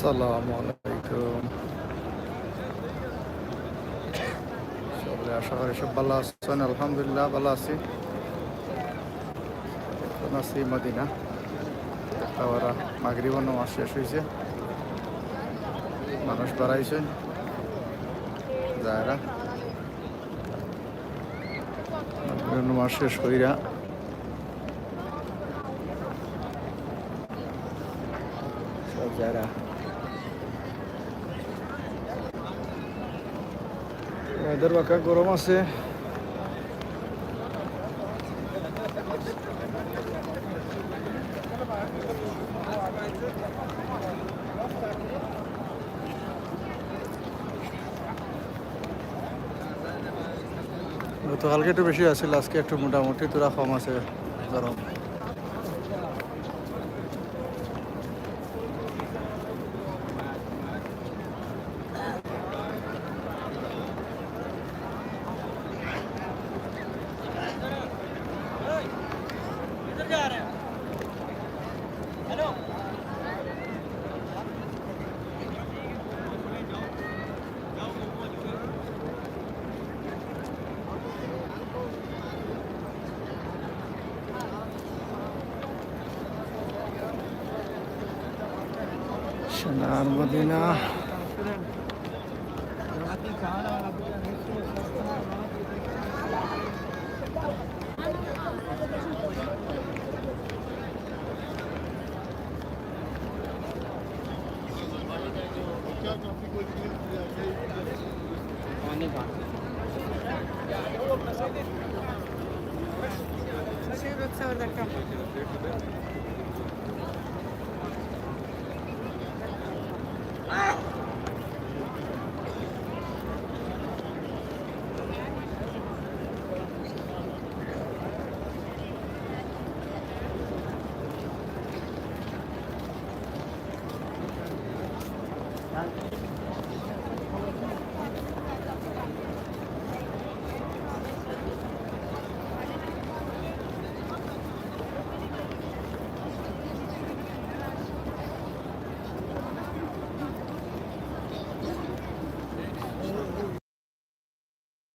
আসসালামু আলাইকুম। সবাই আশা করি সব ভালো আছেন। আলহামদুলিল্লাহ ভালো আছি। এখন আছি মদিনা। ওরা মাগরিব নামাজ শেষ হয়েছে, মানুষ বাড়াইছেন যারা মাগরিব নামাজ শেষ কইরা সব যারা ওদের বাঁকা গরম আছে। গতকালকে একটু বেশি আছিল, আজকে একটু মোটামুটি তোরা কম আছে গরম। সোনার মদিনা।